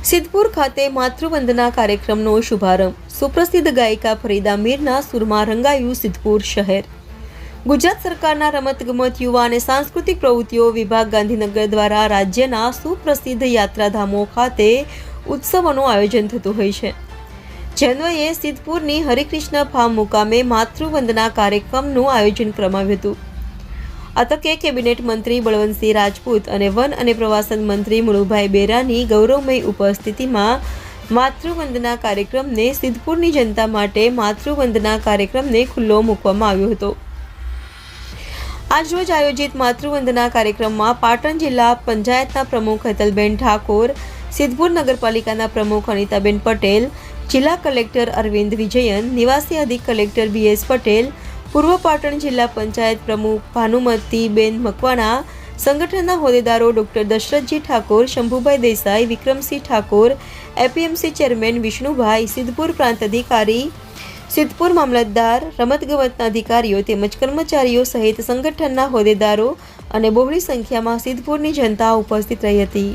સિદ્ધપુર ખાતે માતૃવંદના કાર્યક્રમનો શુભારંભ. સુપ્રસિદ્ધ ગાયિકા ફરીદા મીરના સુરમાં રંગાયું સિદ્ધપુર શહેર. ગુજરાત સરકારના રમતગમત, યુવા અને સાંસ્કૃતિક પ્રવૃત્તિઓ વિભાગ ગાંધીનગર દ્વારા રાજ્યના સુપ્રસિદ્ધ યાત્રાધામો ખાતે ઉત્સવોનું આયોજન થતું હોય છે. જે અન્વયે સિદ્ધપુરની હરિકૃષ્ણ ફાર્મ મુકામે માતૃવંદના કાર્યક્રમનું આયોજન કરવામાં આવ્યું હતું. આ તકે કેબિનેટ મંત્રી બળવંતસિંહ રાજપૂત અને વન અને પ્રવાસન મંત્રી મુળુભાઈ બેરાની ગૌરવમય ઉપસ્થિતિમાં માતૃવંદના કાર્યક્રમને સિદ્ધપુરની જનતા માટે માતૃવંદના કાર્યક્રમને ખુલ્લો મૂકવામાં આવ્યો હતો. આજરોજ આયોજિત માતૃવંદના કાર્યક્રમમાં પાટણ જિલ્લા પંચાયતના પ્રમુખ હેતલબેન ઠાકોર, સિદ્ધપુર નગરપાલિકાના પ્રમુખ અનિતાબેન પટેલ, જિલ્લા કલેક્ટર અરવિંદ વિજયન, નિવાસી અધિક કલેક્ટર BS પટેલ, પૂર્વ પાટણ જિલ્લા પંચાયત પ્રમુખ ભાનુમતીબેન મકવાણા, સંગઠનના હોદ્દેદારો ડોક્ટર દશરથજી ઠાકોર, શંભુભાઈ દેસાઈ, વિક્રમસિંહ ઠાકોર, APMC ચેરમેન વિષ્ણુભાઈ, સિદ્ધપુર પ્રાંત અધિકારી, સિદ્ધપુર મામલતદાર, રમતગમતના અધિકારીઓ તેમજ કર્મચારીઓ સહિત સંગઠનના હોદ્દેદારો અને બહોળી સંખ્યામાં સિદ્ધપુરની જનતા ઉપસ્થિત રહી હતી.